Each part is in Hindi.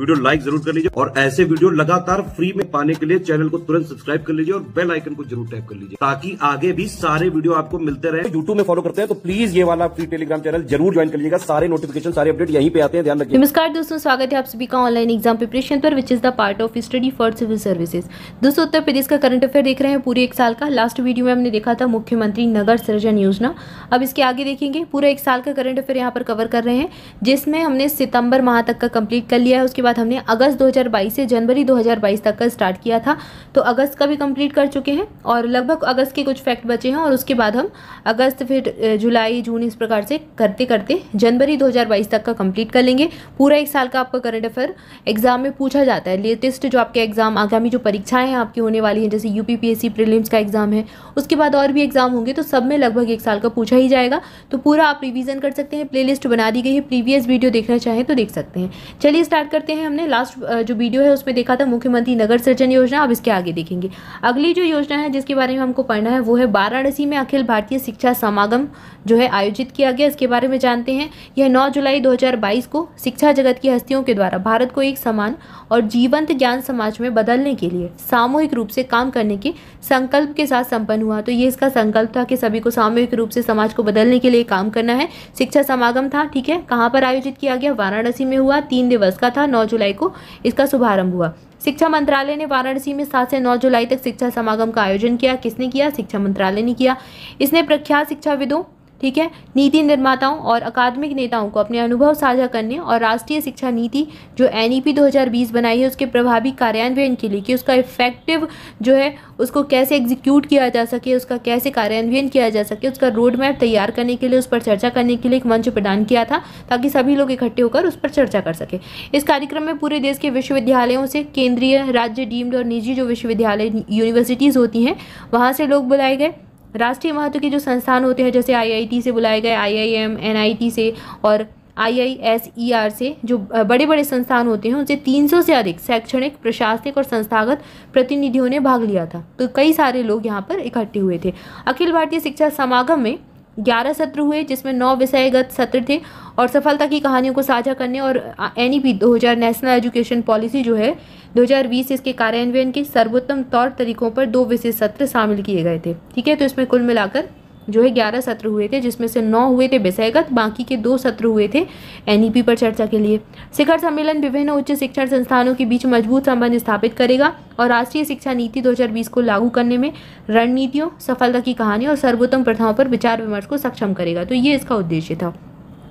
वीडियो लाइक जरूर कर लीजिए और ऐसे वीडियो लगातार फ्री में पाने के लिए चैनल को तुरंत सब्सक्राइब कर लीजिए और बेल आइकन को जरूर टैप कर लीजिए ताकि आगे भी सारे वीडियो आपको मिलते रहे। यूट्यूब में फॉलो करते हैं तो प्लीज ये वाला फ्री टेलीग्राम चैनल जरूर ज्वाइन कर लीजिएगा। सारे नोटिफिकेशन सारे अपडेट यहीं पे आते हैं, ध्यान रखिए। नमस्कार दोस्तों, स्वागत है आप सभी का ऑनलाइन एग्जाम प्रिपरेशन पर which is the part of study for civil services. दोस्तों उत्तर प्रदेश का करंट अफेयर देख रहे हैं पूरे एक साल का। लास्ट वीडियो में हमने देखा था मुख्यमंत्री नगर सृजन योजना। अब इसके आगे देखेंगे पूरा एक साल का करंट अफेयर यहाँ पर कवर कर रहे हैं, जिसमें हमने सितंबर माह तक का कंप्लीट कर लिया है। उसके बाद हमने अगस्त 2022 से जनवरी 2022 तक का स्टार्ट किया था, तो अगस्त का भी कंप्लीट कर चुके हैं और लगभग अगस्त के कुछ फैक्ट बचे हैं। और उसके बाद हम अगस्त, फिर जुलाई, जून, इस प्रकार से करते करते जनवरी 2022 तक का कंप्लीट कर लेंगे। पूरा एक साल का आपका करंट अफेयर एग्जाम में पूछा जाता है। लेटेस्ट जो आपके एग्जाम, आगामी जो परीक्षाएं हैं आपकी होने वाली हैं, जैसे यूपीपीएससी प्रीलिम्स का एग्जाम है, उसके बाद और भी एग्जाम होंगे, तो सब में लगभग एक साल का पूछा ही जाएगा। तो पूरा आप रिवीजन कर सकते हैं, प्लेलिस्ट बना दी गई है, प्रीवियस वीडियो देखना चाहें तो देख सकते हैं। चलिए स्टार्ट करते हैं। हमने लास्ट जो वीडियो है उसमें देखा था मुख्यमंत्री नगर सृजन योजना। अब इसके आगे देखेंगे। अगली जो योजना है जिसके बारे में हमको पढ़ना है वो है वाराणसी में अखिल भारतीय शिक्षा समागम जो है आयोजित किया गया। इसके बारे में जानते हैं। यह 9 जुलाई 2022 को शिक्षा जगत की हस्तियों के द्वारा भारत को एक समान और जीवंत ज्ञान समाज में बदलने के लिए सामूहिक रूप से काम करने के संकल्प के साथ संपन्न हुआ। तो ये इसका संकल्प था कि सभी को सामूहिक रूप से समाज को बदलने के लिए काम करना है। शिक्षा समागम था, ठीक है। कहाँ पर आयोजित किया गया? वाराणसी में हुआ। 3 दिवस का था। 9 जुलाई को इसका शुभारंभ हुआ। शिक्षा मंत्रालय ने वाराणसी में 7 से 9 जुलाई तक शिक्षा समागम का आयोजन किया। किसने किया? शिक्षा मंत्रालय ने किया। इसने प्रख्यात शिक्षाविदों, ठीक है, नीति निर्माताओं और अकादमिक नेताओं को अपने अनुभव साझा करने और राष्ट्रीय शिक्षा नीति जो NEP 2020 बनाई है उसके प्रभावी कार्यान्वयन के लिए, कि उसका इफेक्टिव जो है उसको कैसे एग्जीक्यूट किया जा सके, उसका कैसे कार्यान्वयन किया जा सके, उसका रोड मैप तैयार करने के लिए, उस पर चर्चा करने के लिए एक मंच प्रदान किया था ताकि सभी लोग इकट्ठे होकर उस पर चर्चा कर सके। इस कार्यक्रम में पूरे देश के विश्वविद्यालयों से, केंद्रीय, राज्य, डीम्ड और निजी जो विश्वविद्यालय यूनिवर्सिटीज़ होती हैं वहाँ से लोग बुलाए गए। राष्ट्रीय महत्व के जो संस्थान होते हैं जैसे IIT से बुलाए गए, IIM, NIT से और IISER से, जो बड़े बड़े संस्थान होते हैं उनसे 300 से अधिक शैक्षणिक, प्रशासनिक और संस्थागत प्रतिनिधियों ने भाग लिया था। तो कई सारे लोग यहाँ पर इकट्ठे हुए थे। अखिल भारतीय शिक्षा समागम में 11 सत्र हुए जिसमें 9 विषयगत सत्र थे और सफलता की कहानियों को साझा करने और NEP 2000 नेशनल एजुकेशन पॉलिसी जो है 2020 इसके कार्यान्वयन के सर्वोत्तम तौर तरीकों पर 2 विशेष सत्र शामिल किए गए थे, ठीक है। तो इसमें कुल मिलाकर जो है 11 सत्र हुए थे, जिसमें से 9 हुए थे विषयगत, बाकी के 2 सत्र हुए थे NEP पर चर्चा के लिए। शिखर सम्मेलन विभिन्न उच्च शिक्षण संस्थानों के बीच मजबूत संबंध स्थापित करेगा और राष्ट्रीय शिक्षा नीति 2020 को लागू करने में रणनीतियों, सफलता की कहानी और सर्वोत्तम प्रथाओं पर विचार विमर्श को सक्षम करेगा। तो ये इसका उद्देश्य था,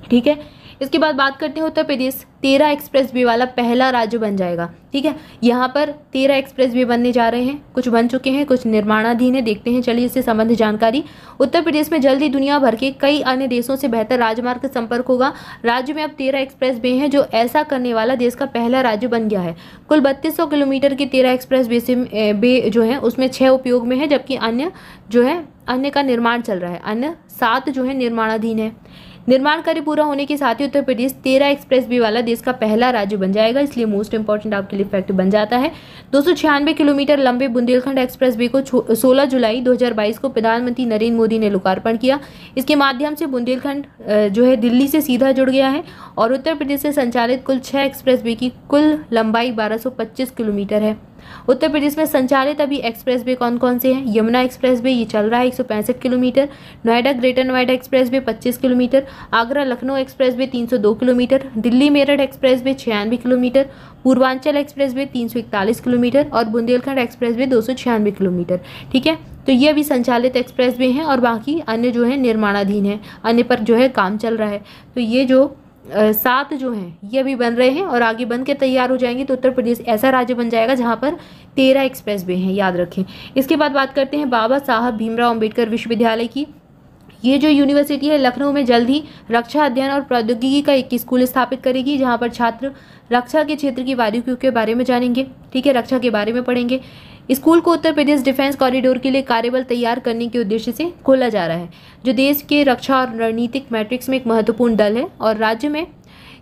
ठीक है। इसके बाद बात करते हैं उत्तर प्रदेश 13 एक्सप्रेस वे वाला पहला राज्य बन जाएगा, ठीक है। यहाँ पर 13 एक्सप्रेस वे बनने जा रहे हैं, कुछ बन चुके हैं, कुछ निर्माणाधीन है। देखते हैं, चलिए इससे संबंधित जानकारी। उत्तर प्रदेश में जल्द ही दुनिया भर के कई अन्य देशों से बेहतर राजमार्ग संपर्क होगा। राज्य में अब 13 एक्सप्रेस वे हैं, जो ऐसा करने वाला देश का पहला राज्य बन गया है। कुल 3200 किलोमीटर के 13 एक्सप्रेस वे जो है उसमें 6 उपयोग में है, जबकि अन्य का निर्माण चल रहा है। अन्य 7 जो है निर्माणाधीन है। निर्माण कार्य पूरा होने के साथ ही उत्तर प्रदेश 13 एक्सप्रेस वे वाला देश का पहला राज्य बन जाएगा, इसलिए मोस्ट इंपॉर्टेंट आपके लिए फैक्ट बन जाता है। 296 किलोमीटर लंबे बुंदेलखंड एक्सप्रेस वे को 16 जुलाई 2022 को प्रधानमंत्री नरेंद्र मोदी ने लोकार्पण किया। इसके माध्यम से बुंदेलखंड जो है दिल्ली से सीधा जुड़ गया है और उत्तर प्रदेश से संचालित कुल 6 एक्सप्रेस वे की कुल लंबाई 1225 किलोमीटर है। उत्तर प्रदेश में संचालित अभी एक्सप्रेस वे कौन कौन से हैं? यमुना एक्सप्रेस वे, ये चल रहा है 165 kilometre. Noida greater Noida express way 25 kilometre. Agra Lucknow express way 302 kilometre. Delhi Meerut express way 96 kilometre. Purvanchal express way 341 kilometre और बुंदेलखंड एक्सप्रेस वे 296 किलोमीटर, ठीक है। तो ये अभी संचालित एक्सप्रेस वे हैं और बाकी अन्य जो है निर्माणाधीन है, अन्य पर जो है काम चल रहा है। तो ये जो 7 जो हैं ये अभी बन रहे हैं और आगे बन के तैयार हो जाएंगे, तो उत्तर प्रदेश ऐसा राज्य बन जाएगा जहां पर 13 एक्सप्रेस वे हैं, याद रखें। इसके बाद बात करते हैं बाबा साहब भीमराव अंबेडकर विश्वविद्यालय की। ये जो यूनिवर्सिटी है लखनऊ में जल्द ही रक्षा अध्ययन और प्रौद्योगिकी का एक स्कूल स्थापित करेगी, जहाँ पर छात्र रक्षा के क्षेत्र की बारीकियों के बारे में जानेंगे, ठीक है, रक्षा के बारे में पढ़ेंगे। स्कूल को उत्तर प्रदेश डिफेंस कॉरिडोर के लिए कार्यबल तैयार करने के उद्देश्य से खोला जा रहा है, जो देश के रक्षा और रणनीतिक मैट्रिक्स में एक महत्वपूर्ण दल है। और राज्य में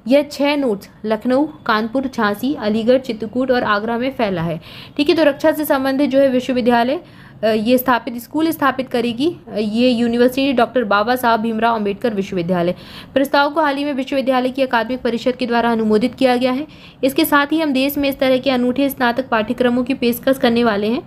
यह 6 नोड्स लखनऊ, कानपुर, झांसी, अलीगढ़, चित्रकूट और आगरा में फैला है, ठीक है। तो रक्षा से संबंधित जो है विश्वविद्यालय ये स्कूल स्थापित करेगी ये यूनिवर्सिटी डॉक्टर बाबा साहब भीमराव अंबेडकर विश्वविद्यालय। प्रस्ताव को हाल ही में विश्वविद्यालय की अकादमिक परिषद के द्वारा अनुमोदित किया गया है। इसके साथ ही हम देश में इस तरह के अनूठे स्नातक पाठ्यक्रमों की पेशकश करने वाले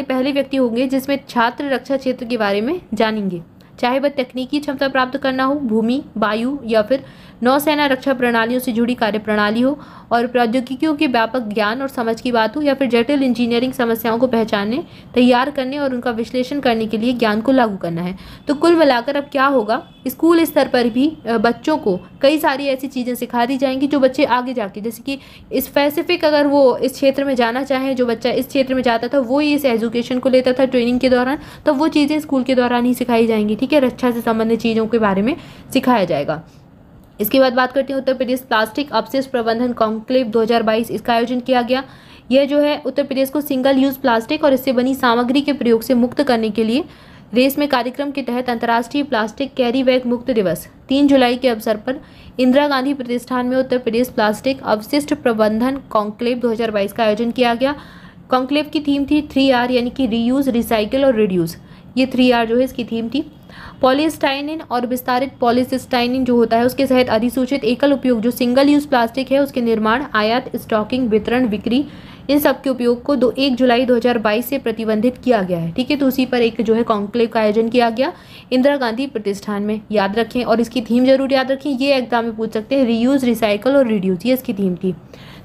पहले व्यक्ति होंगे जिसमें छात्र रक्षा क्षेत्र के बारे में जानेंगे, चाहे वह तकनीकी क्षमता प्राप्त करना हो, भूमि, वायु या फिर नौसेना रक्षा प्रणालियों से जुड़ी कार्यप्रणाली हो, और प्रौद्योगिकियों के व्यापक ज्ञान और समझ की बात हो, या फिर जटिल इंजीनियरिंग समस्याओं को पहचानने, तैयार करने और उनका विश्लेषण करने के लिए ज्ञान को लागू करना है। तो कुल मिलाकर अब क्या होगा, स्कूल स्तर पर भी बच्चों को कई सारी ऐसी चीज़ें सिखा दी जाएंगी जो बच्चे आगे जाके, जैसे कि स्पेसिफिक अगर वो इस क्षेत्र में जाना चाहें, जो बच्चा इस क्षेत्र में जाता था वो इस एजुकेशन को लेता था ट्रेनिंग के दौरान, तो वो चीज़ें स्कूल के दौरान ही सिखाई जाएंगी। ठीक है, रक्षा से संबंधित चीज़ों के बारे में सिखाया जाएगा। इसके बाद बात करते हैं उत्तर प्रदेश प्लास्टिक अपशिष्ट प्रबंधन कॉन्क्लेव 2022, इसका आयोजन किया गया। यह जो है उत्तर प्रदेश को सिंगल यूज प्लास्टिक और इससे बनी सामग्री के प्रयोग से मुक्त करने के लिए रेस में कार्यक्रम के तहत अंतर्राष्ट्रीय प्लास्टिक कैरी बैग मुक्त दिवस 3 जुलाई के अवसर पर इंदिरा गांधी प्रतिष्ठान में उत्तर प्रदेश प्लास्टिक अपशिष्ट प्रबंधन कॉन्क्लेव 2022 का आयोजन किया गया। कॉन्क्लेव की थीम थी 3R यानी कि रीयूज, रिसाइकिल और रिड्यूस। ये 3R जो है इसकी थीम थी। पॉलीस्टाइनिन और विस्तारित पॉलीसिस्टाइनिन जो होता है उसके सहित अधिसूचित एकल उपयोग जो सिंगल यूज प्लास्टिक है उसके निर्माण, आयात, स्टॉकिंग, वितरण, बिक्री, इन सब के उपयोग को 1 जुलाई 2022 से प्रतिबंधित किया गया है। ठीक है, तो उसी पर एक जो है कॉन्क्लेव का आयोजन किया गया इंदिरा गांधी प्रतिष्ठान में। याद रखें और इसकी थीम जरूर याद रखें, ये एग्जाम में पूछ सकते हैं, रीयूज, रिसाइकल और रिड्यूस, ये इसकी थीम थी,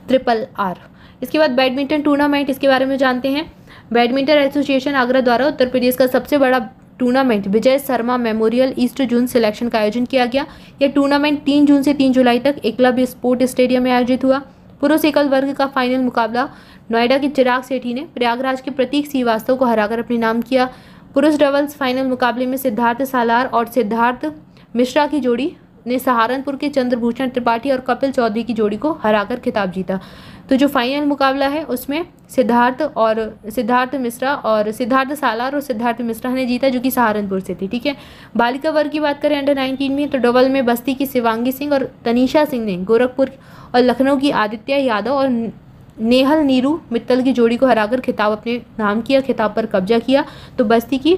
RRR। इसके बाद बैडमिंटन टूर्नामेंट, इसके बारे में जानते हैं। बैडमिंटन एसोसिएशन आगरा द्वारा उत्तर प्रदेश का सबसे बड़ा tournament Vijay Sharma memorial east zone selection का आयोजन किया गया। यह टूर्नामेंट 3 जून से 3 जुलाई तक एकलव्य स्पोर्ट स्टेडियम में आयोजित हुआ। पुरुष एकल वर्ग का फाइनल मुकाबला नोएडा के चिराग सेठी ने प्रयागराज के प्रतीक श्रीवास्तव को हराकर अपने नाम किया। पुरुष डबल्स फाइनल मुकाबले में सिद्धार्थ सालार और सिद्धार्थ मिश्रा की जोड़ी ने सहारनपुर के चंद्रभूषण त्रिपाठी और कपिल चौधरी की जोड़ी को हराकर खिताब जीता। तो जो फाइनल मुकाबला है उसमें सिद्धार्थ सालार और सिद्धार्थ मिश्रा ने जीता जो कि सहारनपुर से थी। ठीक है, बालिका वर्ग की बात करें अंडर 19 में तो डबल में बस्ती की शिवांगी सिंह और तनीषा सिंह ने गोरखपुर और लखनऊ की आदित्य यादव और नेहल नीरू मित्तल की जोड़ी को हराकर खिताब अपने नाम किया, खिताब पर कब्जा किया। तो बस्ती की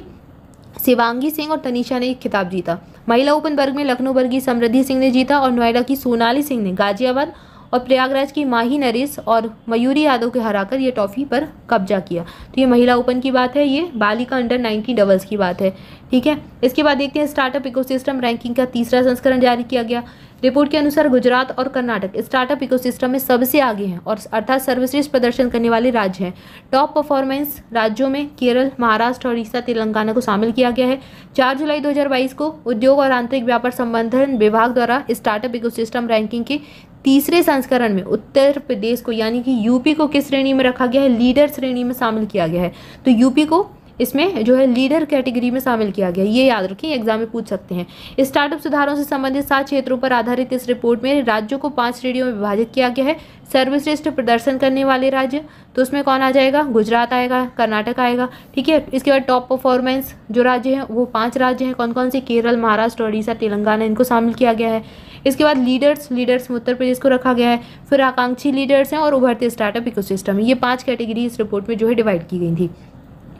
शिवांगी सिंह और तनीषा ने खिताब जीता। महिला ओपन वर्ग में लखनऊ वर्ग की समृद्धि सिंह ने जीता और नोएडा की सोनाली सिंह ने गाजियाबाद और प्रयागराज की माही नरेश और मयूरी यादव को हराकर ये ट्रॉफी पर कब्जा किया। तो ये महिला ओपन की बात है, ये बालिका अंडर 19 डबल्स की बात है। ठीक है, इसके बाद देखते हैं स्टार्टअप इकोसिस्टम रैंकिंग का 3रा संस्करण जारी किया गया। रिपोर्ट के अनुसार गुजरात और कर्नाटक स्टार्टअप इकोसिस्टम में सबसे आगे हैं और अर्थात सर्वश्रेष्ठ प्रदर्शन करने वाले राज्य हैं। टॉप परफॉर्मेंस राज्यों में केरल, महाराष्ट्र, उड़ीसा, तेलंगाना को शामिल किया गया है। 4 जुलाई 2022 को उद्योग और आंतरिक व्यापार संवर्धन विभाग द्वारा स्टार्टअप इकोसिस्टम रैंकिंग के 3रे संस्करण में उत्तर प्रदेश को यानी कि यूपी को किस श्रेणी में रखा गया है, लीडर श्रेणी में शामिल किया गया है। तो यूपी को इसमें जो है लीडर कैटेगरी में शामिल किया गया, ये याद रखें, एग्जाम में पूछ सकते हैं। स्टार्टअप सुधारों से संबंधित 7 क्षेत्रों पर आधारित इस रिपोर्ट में राज्यों को 5 श्रेणियों में विभाजित किया गया है। सर्वश्रेष्ठ प्रदर्शन करने वाले राज्य, तो उसमें कौन आ जाएगा, गुजरात आएगा, कर्नाटक आएगा। ठीक है, इसके बाद टॉप परफॉर्मेंस जो राज्य हैं वो 5 राज्य हैं, कौन कौन से, केरल, महाराष्ट्र, उड़ीसा, तेलंगाना, इनको शामिल किया गया है। इसके बाद लीडर्स में उत्तर प्रदेश को रखा गया है। फिर आकांक्षी लीडर्स हैं और उभरते स्टार्टअप इकोसिस्टम, ये 5 कैटेगरी इस रिपोर्ट में जो है डिवाइड की गई थी।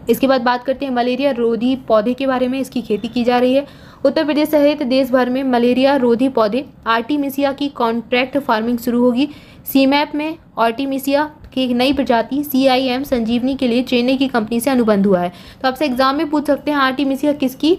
इसके बाद बात करते हैं मलेरिया रोधी पौधे के बारे में, इसकी खेती की जा रही है। उत्तर प्रदेश सहित देश भर में मलेरिया रोधी पौधे आर्टिमिसिया की कॉन्ट्रैक्ट फार्मिंग शुरू होगी। सीमैप में आर्टिमिसिया की एक नई प्रजाति CIM संजीवनी के लिए चेन्नई की कंपनी से अनुबंध हुआ है। तो आपसे एग्जाम में पूछ सकते हैं आर्टिमिसिया किसके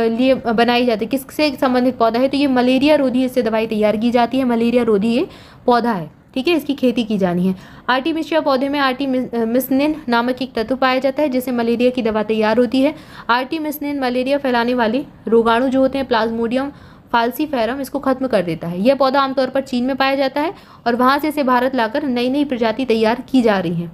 लिए बनाई जाती है, किससे संबंधित पौधा है, तो ये मलेरिया रोधी, इससे दवाई तैयार की जाती है। मलेरिया रोधी ये पौधा है। ठीक है, इसकी खेती की जानी है। आर्टिमिसिया पौधे में आर्टिमिसनिन नामक एक तत्व पाया जाता है जिससे मलेरिया की दवा तैयार होती है। आर्टिमिसनिन मलेरिया फैलाने वाले रोगाणु जो होते हैं प्लाज्मोडियम फाल्सीफेरम, इसको खत्म कर देता है। यह पौधा आमतौर पर चीन में पाया जाता है और वहां से इसे भारत लाकर नई नई प्रजाति तैयार की जा रही हैं।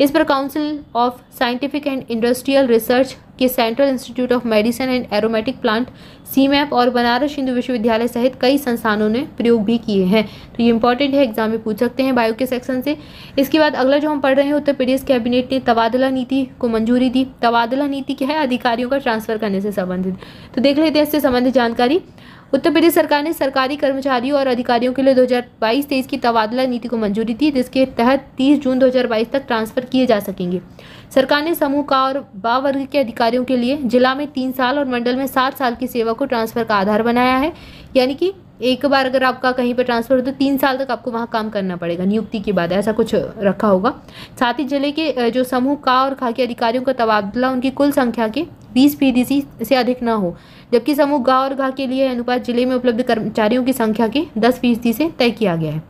इस पर council of scientific and industrial research के central institute of medicine and aromatic plant CMAP और बनारस हिंदू विश्वविद्यालय सहित कई संस्थानों ने प्रयोग भी किए हैं। तो ये इंपॉर्टेंट है, एग्जाम में पूछ सकते हैं बायो के सेक्शन से। इसके बाद अगला जो हम पढ़ रहे हैं, उत्तर प्रदेश कैबिनेट ने तबादला नीति को मंजूरी दी। तबादला नीति क्या है, अधिकारियों का ट्रांसफर करने से संबंधित। तो देख लेते हैं इससे संबंधित जानकारी। उत्तर प्रदेश सरकार ने सरकारी कर्मचारियों और अधिकारियों के लिए 2022-23 की तबादला नीति को मंजूरी दी, जिसके तहत 30 जून 2022 तक ट्रांसफर किए जा सकेंगे। सरकार ने समूह का और बा वर्ग के अधिकारियों के लिए जिला में 3 साल और मंडल में 7 साल की सेवा को ट्रांसफर का आधार बनाया है। यानी कि एक बार अगर आपका कहीं पर ट्रांसफर हो तो 3 साल तक आपको वहाँ काम करना पड़ेगा नियुक्ति के बाद, ऐसा कुछ रखा होगा। साथ ही जिले के जो समूह का और खा के अधिकारियों का तबादला उनकी कुल संख्या के 20% से अधिक न हो, जबकि समूह गा और घा के लिए अनुपात जिले में उपलब्ध कर्मचारियों की संख्या के 10% से तय किया गया है।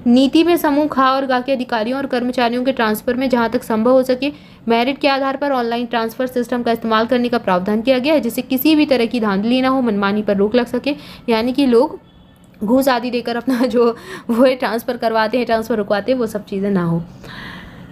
नीति में समूह खा और गा के अधिकारियों और कर्मचारियों के ट्रांसफर में जहां तक संभव हो सके मेरिट के आधार पर ऑनलाइन ट्रांसफर सिस्टम का इस्तेमाल करने का प्रावधान किया गया है, जिससे किसी भी तरह की धांधली ना हो, मनमानी पर रोक लग सके। यानी कि लोग घूस आदि देकर अपना जो वो ट्रांसफर करवाते हैं, ट्रांसफर रुकवाते हैं, वो सब चीज़ें ना हो।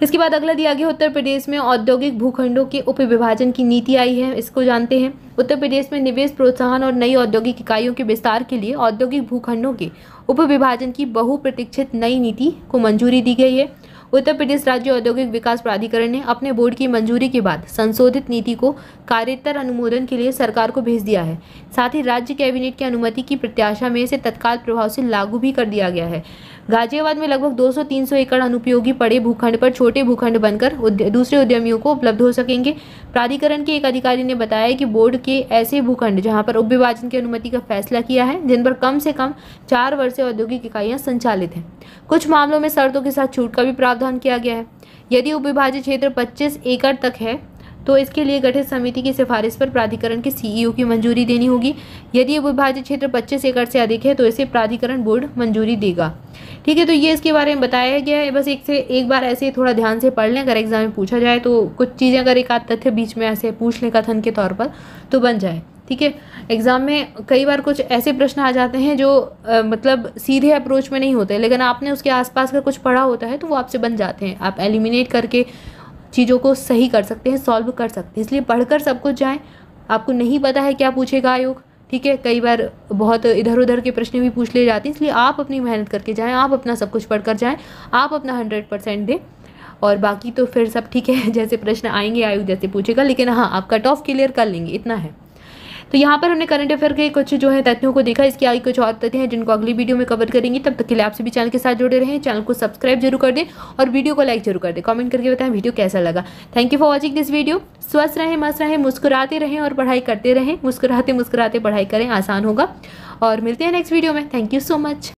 इसके बाद अगला दिया गया उत्तर प्रदेश में औद्योगिक भूखंडों के उपविभाजन की नीति आई है, इसको जानते हैं। उत्तर प्रदेश में निवेश प्रोत्साहन और नई औद्योगिक इकाइयों के विस्तार के लिए औद्योगिक भूखंडों के उपविभाजन की बहुप्रतीक्षित नई नीति को मंजूरी दी गई है। उत्तर प्रदेश राज्य औद्योगिक विकास प्राधिकरण ने अपने बोर्ड की मंजूरी के बाद संशोधित नीति को कार्यतर अनुमोदन के लिए सरकार को भेज दिया है। साथ ही राज्य कैबिनेट की अनुमति की प्रत्याशा में इसे तत्काल प्रभाव से लागू भी कर दिया गया है। गाजियाबाद में लगभग 200-300 एकड़ अनुपयोगी पड़े भूखंड पर छोटे भूखंड बनकर दूसरे उद्यमियों को उपलब्ध हो सकेंगे। प्राधिकरण के एक अधिकारी ने बताया कि बोर्ड के ऐसे भूखंड जहां पर उपविभाजन की अनुमति का फैसला किया है, जिन पर कम से कम 4 वर्ष से औद्योगिक इकाइयां संचालित हैं। कुछ मामलों में शर्तों के साथ छूट का भी प्रावधान किया गया है। यदि उपविभाजित क्षेत्र 25 एकड़ तक है तो इसके लिए गठित समिति की सिफारिश पर प्राधिकरण के सीईओ की मंजूरी देनी होगी। यदि उपविभाजित क्षेत्र 25 एकड़ से अधिक है तो इसे प्राधिकरण बोर्ड मंजूरी देगा। ठीक है, तो ये इसके बारे में बताया गया है। बस एक बार ऐसे थोड़ा ध्यान से पढ़ लें, अगर एग्जाम में पूछा जाए तो कुछ चीज़ें अगर एक आध तथ्य बीच में ऐसे पूछ लें कथन के तौर पर तो बन जाए। ठीक है, एग्जाम में कई बार कुछ ऐसे प्रश्न आ जाते हैं जो मतलब सीधे अप्रोच में नहीं होते, लेकिन आपने उसके आसपास का कुछ पढ़ा होता है तो वो आपसे बन जाते हैं। आप एलिमिनेट करके चीज़ों को सही कर सकते हैं, सॉल्व कर सकते हैं। इसलिए पढ़कर सब कुछ जाएं। आपको नहीं पता है क्या पूछेगा आयोग, ठीक है, कई बार बहुत इधर उधर के प्रश्न भी पूछ लिए जाते हैं, इसलिए आप अपनी मेहनत करके जाएं, आप अपना सब कुछ पढ़कर जाएं, आप अपना 100% दें और बाकी तो फिर सब ठीक है, जैसे प्रश्न आएंगे आयोग जैसे पूछेगा, लेकिन हाँ आप कट ऑफ क्लियर कर लेंगे, इतना है। तो यहाँ पर हमने करंट अफेयर के कुछ जो है तथ्यों को देखा, इसके आगे कुछ और तथ्य हैं जिनको अगली वीडियो में कवर करेंगे। तब तक के लिए आपसे भी चैनल के साथ जुड़े रहें, चैनल को सब्सक्राइब जरूर कर दें और वीडियो को लाइक जरूर कर दें। कमेंट करके बताएं वीडियो कैसा लगा। Thank you for watching this video. स्वस्थ रहें, मस्त रहें, मुस्कुराते रहें और पढ़ाई करते रहें। मुस्कुराते मुस्कुराते पढ़ाई करें, आसान होगा। और मिलते हैं नेक्स्ट वीडियो में। Thank you so much.